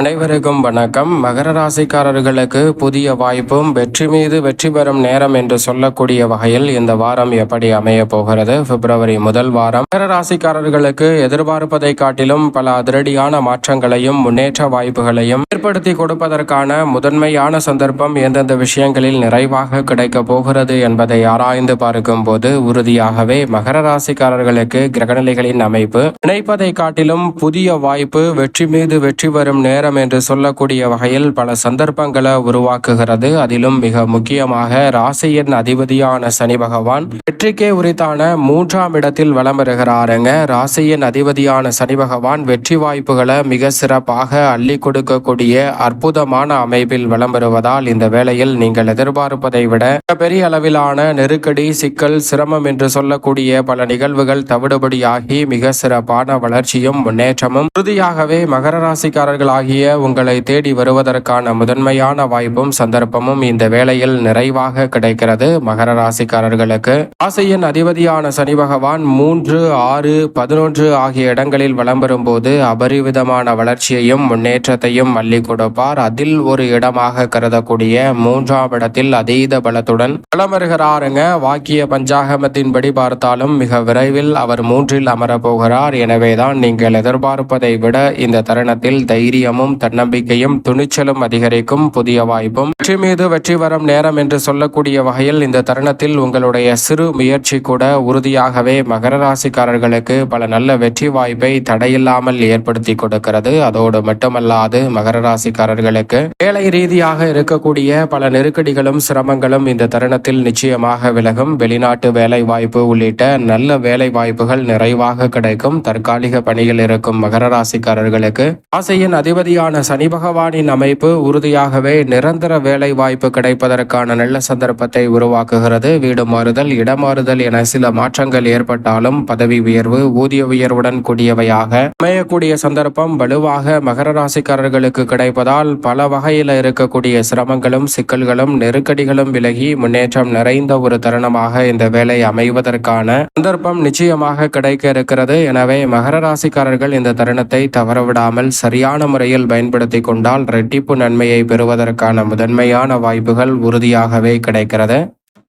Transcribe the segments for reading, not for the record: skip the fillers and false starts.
அனைவருக்கும் வணக்கம். மகர ராசிக்காரர்களுக்கு புதிய வாய்ப்பும் வெற்றி மீது வெற்றி பெறும் நேரம் என்று சொல்லக்கூடிய வகையில் இந்த வாரம் எப்படி அமைய போகிறது? பிப்ரவரி முதல் வாரம் மகர ராசிக்காரர்களுக்கு எதிர்பார்ப்பதை காட்டிலும் பல அதிரடியான மாற்றங்களையும் முன்னேற்ற வாய்ப்புகளையும் ஏற்படுத்தி கொடுப்பதற்கான முதன்மையான சந்தர்ப்பம் எந்தெந்த விஷயங்களில் நிறைவாக கிடைக்க போகிறது என்பதை ஆராய்ந்து பார்க்கும் போது உறுதியாகவே மகர ராசிக்காரர்களுக்கு கிரகநிலைகளின் அமைப்பு நினைப்பதை காட்டிலும் புதிய வாய்ப்பு வெற்றி மீது வெற்றி பெறும் நேரம் என்று சொல்லக்கூடிய வகையில் பல சந்தர்ப்பங்களை உருவாக்குகிறது. அதிலும் மிக முக்கியமாக ராசியின் அதிபதியான சனி பகவான் வெற்றிக்கே உரித்தான 3ஆம் இடத்தில் வலம் வருகிறாருங்க. ராசியின் அதிபதியான சனி பகவான் வெற்றி வாய்ப்புகளை மிக சிறப்பாக அள்ளி கொடுக்கக்கூடிய அற்புதமான அமைப்பில் வலம் வருவதால் இந்த வேளையில் நீங்கள் எதிர்பார்ப்பதை விட பெரிய அளவிலான நெருக்கடி, சிக்கல், சிரமம் என்று சொல்லக்கூடிய பல நிகழ்வுகள் தவிடுபடியாகி மிக சிறப்பான வளர்ச்சியும் முன்னேற்றமும் உறுதியாகவே மகர ராசிக்காரர்களாகிய உங்களை தேடி வருவதற்கான முதன்மையான வாய்ப்பும் சந்தர்ப்பமும் இந்த வேளையில் நிறைவாக கிடைக்கிறது. மகர ராசிக்காரர்களுக்கு ராசியின் அதிபதியான சனி பகவான் 3, 6, 11 ஆகிய இடங்களில் வலம் வரும்போது அபரிவிதமான வளர்ச்சியையும் முன்னேற்றத்தையும் அள்ளி கொடுப்பார். அதில் ஒரு இடமாக கருதக்கூடிய 3ஆம் இடத்தில் அதீத பலத்துடன் வலம் வருகிறாருங்க. வாக்கிய பஞ்சாகமத்தின்படி பார்த்தாலும் மிக விரைவில் அவர் 3இல் அமரப் போகிறார். எனவேதான் நீங்கள் எதிர்பார்ப்பதை விட இந்த தருணத்தில் தைரியமும் தன்னம்பிக்கையும் துணிச்சலும் அதிகரிக்கும். புதிய வாய்ப்பும் வெற்றி மீது வெற்றி வரும் நேரம் என்று சொல்லக்கூடிய வகையில் இந்த தருணத்தில் உங்களுடைய சிறு முயற்சி கூட உறுதியாகவே மகர ராசிக்காரர்களுக்கு பல நல்ல வெற்றி வாய்ப்பை தடையில்லாமல் ஏற்படுத்தி கொடுக்கிறது. அதோடு மட்டுமல்லாது மகர ராசிக்காரர்களுக்கு வேலை ரீதியாக இருக்கக்கூடிய பல நெருக்கடிகளும் சிரமங்களும் இந்த தருணத்தில் நிச்சயமாக விலகும். வெளிநாட்டு வேலை வாய்ப்பு உள்ளிட்ட நல்ல வேலை வாய்ப்புகள் நிறைவாக கிடைக்கும். தற்காலிக பணியில் இருக்கும் மகர ராசிக்காரர்களுக்கு ராசியின் அதிபதியான சனி பகவானின் அமைப்பு உறுதியாகவே நிரந்தர வேலை வாய்ப்பு கிடைப்பதற்கான நல்ல சந்தர்ப்பத்தை உருவாக்குகிறது. வீடு மாறுதல், இடமாறுதல் என சில மாற்றங்கள் ஏற்பட்டாலும் பதவி உயர்வு, ஊதிய உயர்வுடன் கூடியவையாக அமையக்கூடிய சந்தர்ப்பம் வலுவாக மகர ராசிக்காரர்களுக்கு கிடைப்பதால் பல வகையில் இருக்கக்கூடிய சிரமங்களும் சிக்கல்களும் நெருக்கடிகளும் விலகி முன்னேற்றம் நிறைந்த ஒரு தருணமாக இந்த வேலை அமைவதற்கான சந்தர்ப்பம் நிச்சயமாக கிடைக்க இருக்கிறது. எனவே மகர ராசிக்காரர்கள் இந்த தருணத்தை தவறவிடாமல் சரியான முறையில் பயன்படுத்தி கொண்டால் இரட்டிப்பு நன்மையை பெறுவதற்கான முதன்மையான வாய்ப்புகள் உறுதியாகவே கிடைக்கிறது.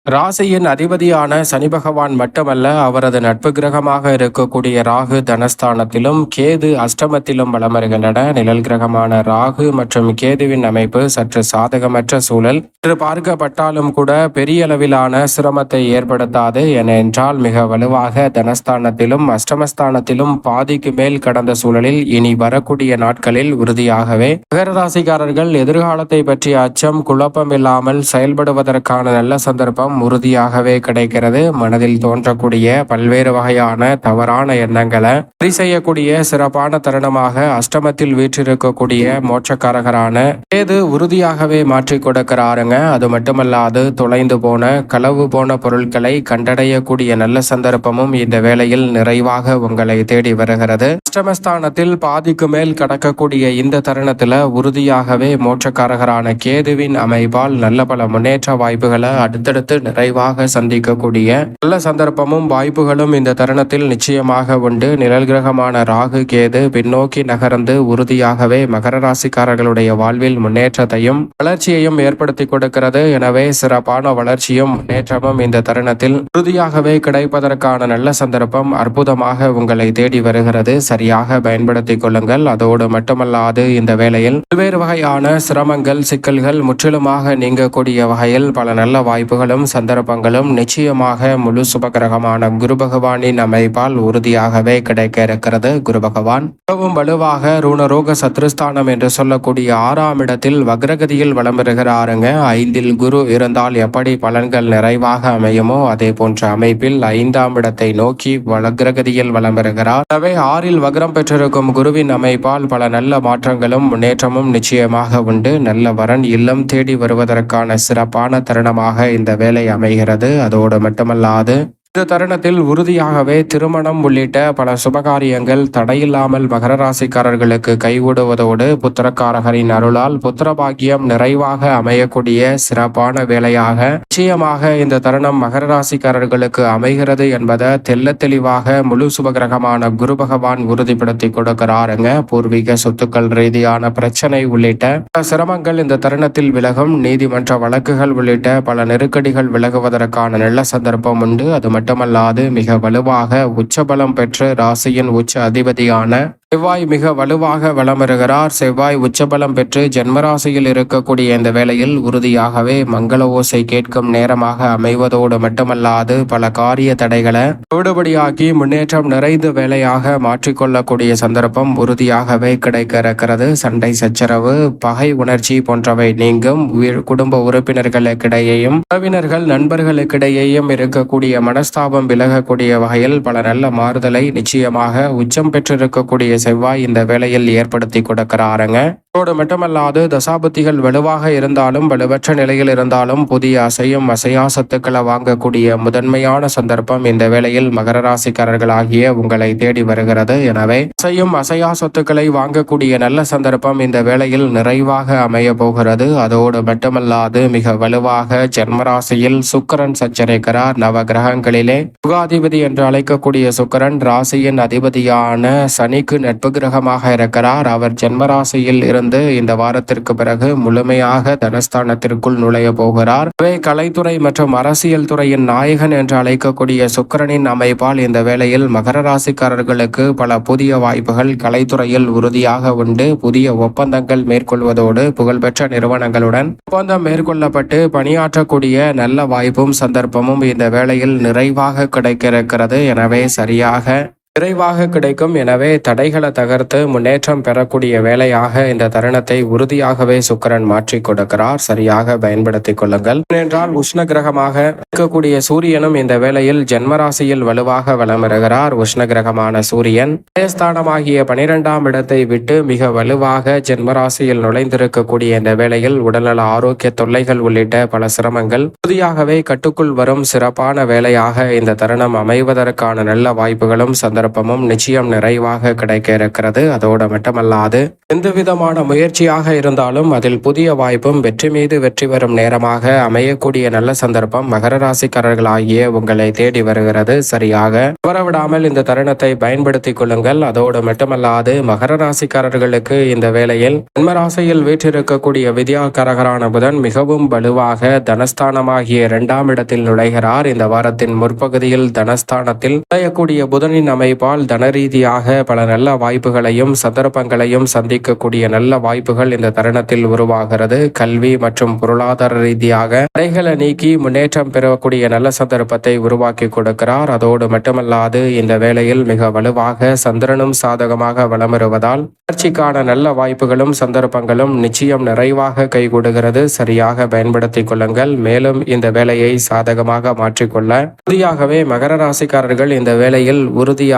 ராசியின் அதிபதியான சனி பகவான் மட்டுமல்ல, அவரது நட்பு கிரகமாக இருக்கக்கூடிய ராகு தனஸ்தானத்திலும் கேது அஷ்டமத்திலும் வலம் வருகின்றன. நிழல் கிரகமான ராகு மற்றும் கேதுவின் அமைப்பு சற்று சாதகமற்ற சூழல் என்று பார்க்கப்பட்டாலும் கூட பெரிய அளவிலான சிரமத்தை ஏற்படுத்தாது. ஏனென்றால் மிக வலுவாக தனஸ்தானத்திலும் அஷ்டமஸ்தானத்திலும் பாதிக்கு மேல் கடந்த சூழலில் இனி வரக்கூடிய நாட்களில் உறுதியாகவே மகர ராசிக்காரர்கள் எதிர்காலத்தை பற்றிய அச்சம், குழப்பம் இல்லாமல் செயல்படுவதற்கான நல்ல சந்தர்ப்பம் உறுதியாகவே கிடைக்கிறது. மனதில் தோன்றக்கூடிய பல்வேறு வகையான தவறான எண்ணங்களை சரி செய்யக்கூடிய சிறப்பான தருணமாக அஷ்டமத்தில் வீற்றிருக்கக்கூடிய மோட்சக்காரகரான கேது உறுதியாகவே மாற்றி கொடுக்கிறாருங்க. அது மட்டுமல்லாது தொலைந்து போன, களவு போன பொருட்களை கண்டடையக்கூடிய நல்ல சந்தர்ப்பமும் இந்த வேளையில் நிறைவாக உங்களை தேடி வருகிறது. அஷ்டமஸ்தானத்தில் பாதிக்கு மேல் கடக்கக்கூடிய இந்த தருணத்துல உறுதியாகவே மோட்சக்காரகரான கேதுவின் அமைப்பால் நல்ல பல முன்னேற்ற வாய்ப்புகளை அடுத்தடுத்து நிறைவாக சந்திக்கக்கூடிய நல்ல சந்தர்ப்பமும் வாய்ப்புகளும் இந்த தருணத்தில் நிச்சயமாக உண்டு. நிழல் கிரகமான ராகு கேது பின்னோக்கி நகர்ந்து உறுதியாகவே மகர ராசிக்காரர்களுடைய வாழ்வில் முன்னேற்றத்தையும் வளர்ச்சியையும் ஏற்படுத்தி கொடுக்கிறது. எனவே சிறப்பான வளர்ச்சியும் முன்னேற்றமும் இந்த தருணத்தில் உறுதியாகவே கிடைப்பதற்கான நல்ல சந்தர்ப்பம் அற்புதமாக உங்களை தேடி வருகிறது. சரியாக பயன்படுத்திக் கொள்ளுங்கள். அதோடு மட்டுமல்லாது இந்த வேளையில் பல்வேறு வகையான சிரமங்கள், சிக்கல்கள் முற்றிலுமாக நீங்கக்கூடிய வகையில் பல நல்ல வாய்ப்புகளும் சந்தர்ப்பங்களும் நிச்சயமாக முழு சுபகிரகமான குரு பகவானின் அமைப்பால் உறுதியாகவே கிடைக்க இருக்கிறது. குரு பகவான் மிகவும் வலுவாக ருணரோக சத்ருஸ்தானம் என்று சொல்லக்கூடிய 6ஆம் இடத்தில் வக்ரகதியில் வலம் வருகிறாருங்க. 5இல் குரு இருந்தால் எப்படி பலன்கள் நிறைவாக அமையுமோ அதே போன்ற அமைப்பில் 5ஆம் இடத்தை நோக்கி வக்ரகதியில் வலம் வருகிறார். எனவே 6இல் வக்ரம் பெற்றிருக்கும் குருவின் அமைப்பால் பல நல்ல மாற்றங்களும் முன்னேற்றமும் நிச்சயமாக உண்டு. நல்ல வரன் இல்லம் தேடி வருவதற்கான சிறப்பான தருணமாக இந்த வேலை அமைகிறது. அதோடு மட்டுமல்லாது இந்த தருணத்தில் உறுதியாகவே திருமணம் உள்ளிட்ட பல சுபகாரியங்கள் தடையில்லாமல் மகர ராசிக்காரர்களுக்கு கைகூடுவதோடு புத்திரக்காரகரின் அருளால் புத்திரபாக்கியம் நிறைவாக அமையக்கூடிய சிறப்பான வேலையாக நிச்சயமாக இந்த தருணம் மகர ராசிக்காரர்களுக்கு அமைகிறது என்பதை தெல்ல தெளிவாக முழு சுபகிரகமான குரு பகவான் உறுதிப்படுத்தி கொடுக்கிறாருங்க. பூர்வீக சொத்துக்கள் ரீதியான பிரச்சனை உள்ளிட்ட பல சிரமங்கள் இந்த தருணத்தில் விலகும். நீதிமன்ற வழக்குகள் உள்ளிட்ட பல நெருக்கடிகள் விலகுவதற்கான நல்ல சந்தர்ப்பம் உண்டு. அது மட்டுமல்லாது மிக வலுவாக உச்சபலம் பெற்று ராசியின் உச்ச அதிபதியான செவ்வாய் மிக வலுவாக வலம் வருகிறார். செவ்வாய் உச்சபலம் பெற்று ஜென்மராசியில் இருக்கக்கூடிய இந்த வேளையில் உறுதியாகவே மங்கள ஓசை கேட்கும் நேரமாக அமைவதோடு மட்டுமல்லாது பல காரிய தடைகளை விடுபடியாக்கி முன்னேற்றம் நிறைந்த வேலையாக மாற்றிக்கொள்ளக்கூடிய சந்தர்ப்பம் உறுதியாகவே கிடைக்க இருக்கிறது. சண்டை சச்சரவு பகை உணர்ச்சி போன்றவை நீங்கும். குடும்ப உறுப்பினர்களுக்கிடையேயும் உறவினர்கள் நண்பர்களுக்கிடையேயும் இருக்கக்கூடிய மனஸ்தாபம் விலகக்கூடிய வகையில் பல நல்ல மாறுதலை நிச்சயமாக உச்சம் பெற்றிருக்கக்கூடிய செவ்வாய் இந்த வேளையில் ஏற்படுத்தி கொடுக்கிறாருங்க. அதோடு மட்டுமல்லாது தசாபுத்திகள் வலுவாக இருந்தாலும் வலுவற்ற நிலையில் இருந்தாலும் புதிய அசையும் அசையா சொத்துக்களை வாங்கக்கூடிய முதன்மையான சந்தர்ப்பம் இந்த வேளையில் மகர ராசிக்காரர்களாகிய உங்களை தேடி வருகிறது. எனவே அசையும் அசையா சொத்துக்களை வாங்கக்கூடிய நல்ல சந்தர்ப்பம் இந்த வேளையில் நிறைவாக அமைய போகிறது. அதோடு மட்டுமல்லாது மிக வலுவாக ஜென்மராசியில் சுக்கிரன் சஞ்சரிக்கிறார். நவ கிரகங்களிலே சுகாதிபதி என்று அழைக்கக்கூடிய சுக்கிரன் ராசியின் அதிபதியான சனிக்கு நட்பு கிரகமாக இருக்கிறார். அவர் ஜென்மராசியில் இருந்து இந்த வாரத்திற்கு பிறகு முழுமையாக தனஸ்தானத்திற்குள் நுழைய போகிறார். கலைத்துறை மற்றும் அரசியல் துறையின் நாயகன் என்று அழைக்கக்கூடிய சுக்கிரனின் அமைப்பால் இந்த வேளையில் மகர ராசிக்காரர்களுக்கு பல புதிய வாய்ப்புகள் கலைத்துறையில் உறுதியாக உண்டு. புதிய ஒப்பந்தங்கள் மேற்கொள்வதோடு புகழ்பெற்ற நிறுவனங்களுடன் ஒப்பந்தம் மேற்கொள்ளப்பட்டு பணியாற்றக்கூடிய நல்ல வாய்ப்பும் சந்தர்ப்பமும் இந்த வேளையில் நிறைவாக கிடைக்க இருக்கிறது. எனவே சரியாக விரைவாக கிடைக்கும். எனவே தடைகளை தகர்த்து முன்னேற்றம் பெறக்கூடிய வேலையாக இந்த தருணத்தை உறுதியாகவே சுக்கிரன் மாற்றிக் கொடுக்கிறார். சரியாக பயன்படுத்திக் கொள்ளுங்கள். ஏனென்றால் உஷ்ண கிரகமாக இருக்கக்கூடிய சூரியனும் இந்த வேளையில் ஜென்மராசியில் வலுவாக வலம் வருகிறார். உஷ்ண கிரகமான சூரியன் ஸ்தானமாகிய 12ஆம் இடத்தை விட்டு மிக வலுவாக ஜென்மராசியில் நுழைந்திருக்கக்கூடிய இந்த வேளையில் உடல்நல ஆரோக்கிய தொல்லைகள் உள்ளிட்ட பல சிரமங்கள் உறுதியாகவே கட்டுக்குள் வரும் சிறப்பான வேலையாக இந்த தருணம் அமைவதற்கான நல்ல வாய்ப்புகளும் சந்தர்ப்பமும் நிச்சயம் நிறைவாக கிடைக்க இருக்கிறது. அதோடு மட்டுமல்லாது எந்த விதமான முயற்சியாக இருந்தாலும் அதில் புதிய வாய்ப்பும் வெற்றி மீது வெற்றி வரும் நேரமாக அமையக்கூடிய நல்ல சந்தர்ப்பம் மகர ராசிக்காரர்களாகிய உங்களை தேடி வருகிறது. சரியாக வரவிடாமல் இந்த தருணத்தை பயன்படுத்திக் கொள்ளுங்கள். அதோடு மட்டுமல்லாது மகர ராசிக்காரர்களுக்கு இந்த வேளையில் ஜென்மராசியில் வீற்றிருக்கக்கூடிய வித்யாகாரகரான புதன் மிகவும் வலுவாக தனஸ்தானமாகிய 2ஆம் இடத்தில் நுழைகிறார். இந்த வாரத்தின் முற்பகுதியில் தனஸ்தானத்தில் நுழையக்கூடிய புதனின் அமைப்பால் தனரீதியாக பல நல்ல வாய்ப்புகளையும் சந்தர்ப்பங்களையும் சந்திக்கக்கூடிய நல்ல வாய்ப்புகள் இந்த தருணத்தில் உருவாகிறது. கல்வி மற்றும் பொருளாதார ரீதியாக தடைகளை நீக்கி முன்னேற்றம் பெறக்கூடிய நல்ல சந்தர்ப்பத்தை உருவாக்கி கொடுக்கிறார். அதோடு மட்டுமல்லாது இந்த வேளையில் மிக வலுவாக சந்திரனும் சாதகமாக வலம் வருவதால் வளர்ச்சிக்கான நல்ல வாய்ப்புகளும் சந்தர்ப்பங்களும் நிச்சயம் நிறைவாக கைகூடுகிறது. சரியாக பயன்படுத்திக் கொள்ளுங்கள். மேலும் இந்த வேலையை சாதகமாக மாற்றிக்கொள்ள உறுதியாகவே மகர ராசிக்காரர்கள் இந்த வேளையில் உறுதியாக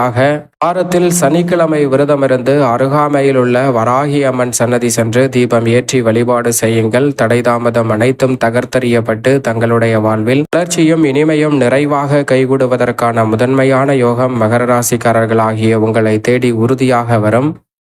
வாரத்தில் சனிக்கிழமை விரதமிருந்து அருகாமையில் உள்ள வராகி அம்மன் சன்னதி சென்று தீபம் ஏற்றி வழிபாடு செய்யுங்கள். தடை தாமதம் அனைத்தும் தகர்த்தறியப்பட்டு தங்களுடைய வாழ்வில் வளர்ச்சியும் இனிமையும் நிறைவாக கைகூடுவதற்கான முதன்மையான யோகம் மகர ராசிக்காரர்களாகிய உங்களை தேடி உறுதியாக வரும்.